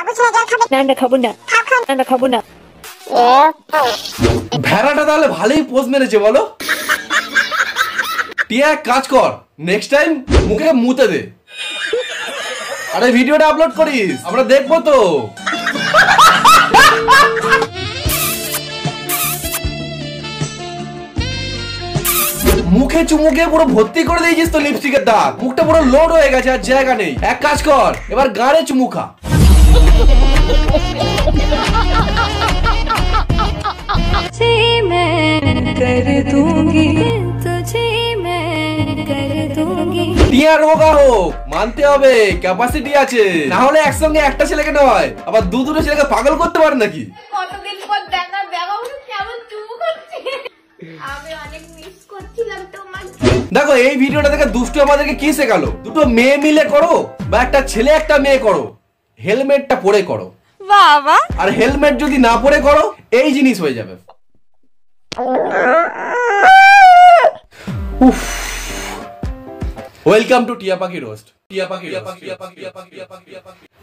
না খাবো না, না খাবো না। ভেড়াটা তাহলে ভালোই পোজ মেরেছে বলো। টিয়া এক কাজ কর, নেক্সট টাইম মুখে মুতে দে। আরে ভিডিওটা আপলোড করিস, আমরা দেখবো তো। মুখে চুমুকে পুরো ভর্তি করে দিয়েছিস তো লিপস্টিকের দাগ, মুখটা পুরো লোড হয়ে গেছে, আর জায়গা নেই। এক কাজ কর, এবার গাড়ে চুমু খা। টিয়া রোগা হোক, মানতে হবে ক্যাপাসিটি আছে, না হলে একসঙ্গে একটা ছেলেকে নয় আবার দুটো ছেলেকে পাগল করতে পারে নাকি। কতদিন পর দেখা কেমন চুমু করছে, আমি অনেক মিস করছিলাম তোমাকে। দেখো এই ভিডিওটা দেখে দুষ্টু আমাদেরকে কি শেখালো, দুটো মেয়ে মিলে করো বা একটা ছেলে একটা মেয়ে করো, হেলমেটটা পরে করো। বাবা, আর হেলমেট যদি না পরে করো এই জিনিস হয়ে যাবে। ওয়েলকাম টু টিয়া পাখি রোস্ট।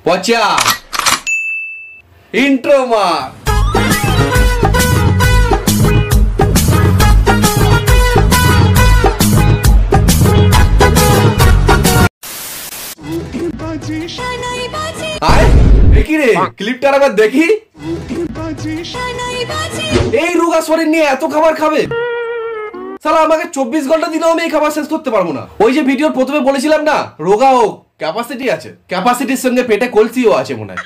পচা ইন্ট্রো মার। দেখি রে ক্লিপটা আবার দেখি। এই রোগা শরীর নিয়ে এত খাবার খাবে? শালা আমাকে 24 ঘন্টা দিলেও আমি এই খাবার শেষ করতে পারবো না। ওই যে ভিডিওর প্রথমে বলেছিলাম না, রোগা হোক ক্যাপাসিটি আছে, ক্যাপাসিটির সঙ্গে পেটে কলসিও আছে মনে হয়।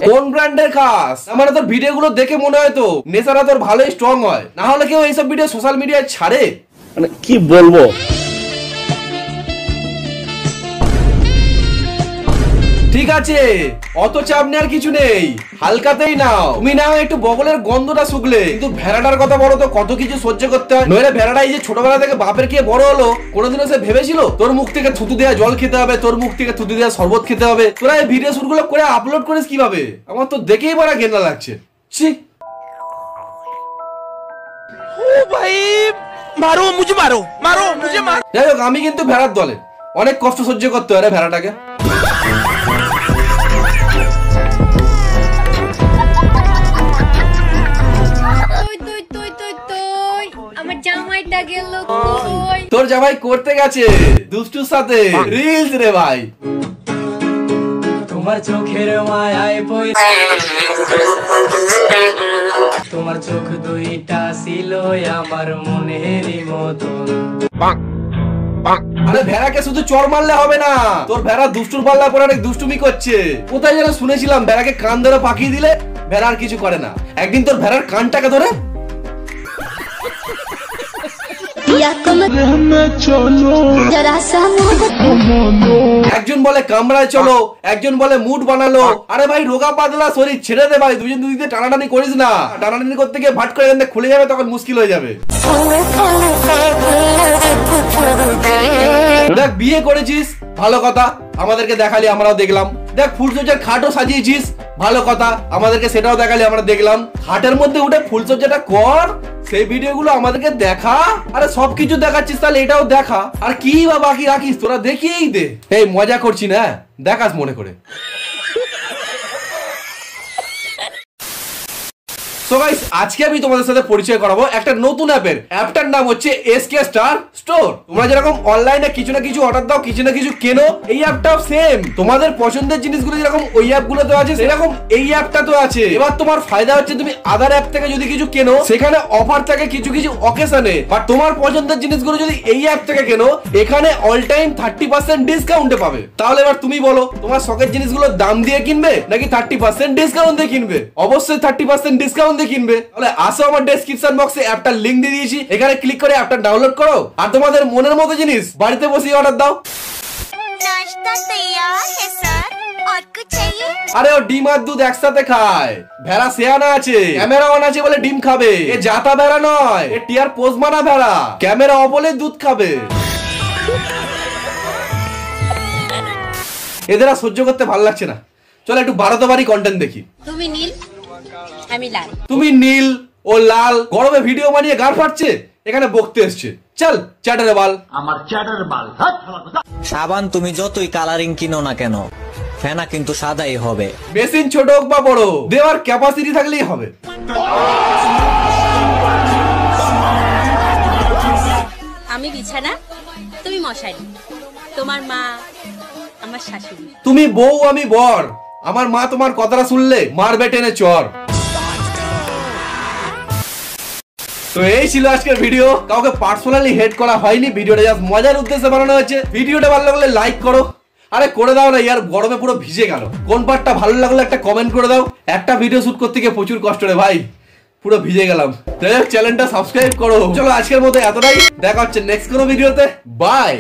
কোন ব্র্যান্ডের খাস? আমার তোর ভিডিও গুলো দেখে মনে হয় তো নেশারা তোর ভালোই স্ট্রং হয়, না হলে কেউ এইসব ভিডিও সোশ্যাল মিডিয়ায় ছাড়ে? মানে কি বলবো। ঠিক আছে, অত চাপ নেওয়ার কিছু নেই, হালকাতেই নাও। তুমি নাও একটু বগলের গন্ধটা শুকলে, কিন্তু ভেড়াটার কথা বলো তো, কত কিছু সহ্য করতে হয়। নইলে ভেড়াটা এই যে ছোটবেলা থেকে বাপের খেয়ে বড় হলো, কোনোদিনও সে ভেবেছিল তোর মুখ থেকে থুতু দেওয়া জল খেতে হবে, তোর মুখ থেকে থুতু দেওয়া শরবত খেতে হবে? তোরা এই ভিডিও শুট গুলো করে আপলোড করিস কিভাবে? আমার তো দেখেই বড় ঘেন্না লাগছে। ছি ভাই মারো মুঝে, মারো মারো মুঝে মারো। যাই হোক, আমি কিন্তু ভেড়ার দলে, অনেক কষ্ট সহ্য করতে হয় রে ভেড়াটাকে। আমার জামাইটা গেল কই? তোর জামাই করতে গেছে দুষ্টুর সাথে রিলস রে ভাই। তোমার চোখের মায়ায় পড়ে, তোমার চোখ দুইটা ছিল আমার মনেরই মতন। আরে ভেড়াকে শুধু চড় মারলে হবে না, তোর ভেড়া দুষ্টুর পাল্লা পরে অনেক দুষ্টুমি করছে। কোথায় যেন শুনেছিলাম ভেড়াকে কান ধরে পাকিয়ে দিলে ভেড়া আর কিছু করে না। একদিন তোর ভেড়ার কানটাকে ধরে একজন বলে কামড়ায় চলো, একজন বলে মুড বানালো। আরে ভাই রোগা পাতলা শরীর ছেড়ে দে ভাই, দুজন দুদিকে টানাটানি করিস না। টানাটানি করতে গিয়ে ভাট করে খুলে যাবে, তখন মুশকিল হয়ে যাবে। দেখ বিয়ে করেছিস ভালো কথা, আমাদেরকে দেখালি আমরাও দেখলাম। দেখ ফুলসজ্জার খাটও সাজিয়েছিস ভালো কথা, আমাদেরকে সেটাও দেখালি আমরা দেখলাম। খাটের মধ্যে উঠে ফুলসজ্জাটা কর, সেই ভিডিও গুলো আমাদেরকে দেখা। আরে সবকিছু দেখাচ্ছিস, তাহলে এটাও দেখা। আর কি বা বাকি রাখিস? তোরা দেখিয়েই দে। এই মজা করছি না, দেখাস মনে করে। সো গাইস, আজকে আমি তোমাদের সাথে পরিচয় করাবো একটা নতুন অ্যাপের। অ্যাপটার নাম হচ্ছে SK স্টার স্টোর। তোমরা যেরকম অনলাইনে কিছু না কিছু অর্ডার দাও, কিছু না কিছু কেনো, এই অ্যাপটাও সেম। তোমাদের পছন্দের জিনিসগুলো যেরকম ওই অ্যাপগুলোতে আছে, সেরকম এই অ্যাপটা তো আছে। এবার তোমার ফায়দা হচ্ছে, তুমি আদার অ্যাপ থেকে যদি কিছু কেনো, সেখানে অফার থাকে কিছু কিছু অকেশনে। বাট তোমার পছন্দের জিনিসগুলো যদি এই অ্যাপ থেকে কেনো, এখানে অল টাইম 30% ডিসকাউন্টে পাবে। তাহলে এবার তুমি বলো, তোমার শখের জিনিসগুলো দাম দিয়ে কিনবে নাকি 30% ডিসকাউন্ট দিয়ে কিনবে? অবশ্যই 30% ডিসকাউন্ট কিনবে। তাহলে আসো আমার ডেসক্রিপশন বক্সে অ্যাপটার লিংক দিয়ে দিয়েছি, এখানে ক্লিক করে অ্যাপটা ডাউনলোড করো, আর তোমাদের মনের মতো জিনিস বাড়িতে বসে অর্ডার দাও। নাস্তা তৈয়ার है सर, और कुछ चाहिए? আরে ও ডিম আর দুধ একসাথে খায়। ভেড়া সেয়ানা আছে, ক্যামেরা অন আছে বলে ডিম খাবে। এ জাতা ভেড়া নয়, এ টিয়ার পোজ মারা ভেড়া। ক্যামেরা অফ হলে দুধ খাবে। এদের আর সহ্য করতে ভালো লাগছে না, চলো একটু বাড়াতোবাড়ি কন্টেন্ট দেখি। তুমি নীল, আমি লাল। তুমি নীল ও লাল, গরমে ভিডিও বানিয়ে গান ফাটছে, এখানে বকতে এসছে। চল চ্যাটারে বাল। সাবান তুমি যতই কালারিং কিনো না কেন, ফেনা কিন্তু সাদাই হবে। মেশিন ছোট হোক বা বড়, দেওয়ার ক্যাপাসিটি থাকলেই হবে। আমি বিছানা, তুমি মশারি, তোমার মা আমার শাশুড়ি। তুমি বউ আমি বর, আমার মা তোমার কথাটা শুনলে মারবে টেনে চর। তো এই ছিল আজকের ভিডিও। কাউকে পার্সোনালি হেড করা হয়নি, ভিডিওটা জাস্ট মজার উদ্দেশ্যে বানানো হয়েছে। ভিডিওটা ভালো লাগলে লাইক করো, আরে করে দাও না ইয়ার, গরমে পুরো ভিজে গেল। কোন পার্টটা ভালো লাগলো একটা কমেন্ট করে দাও। একটা ভিডিও শুট করতে গিয়ে প্রচুর কষ্ট রে ভাই, পুরো ভিজে গেলাম। তাই চ্যানেলটা সাবস্ক্রাইব করো। চলো আজকের মতো এতটাই, দেখা হচ্ছে নেক্সট কোনো ভিডিওতে। বাই।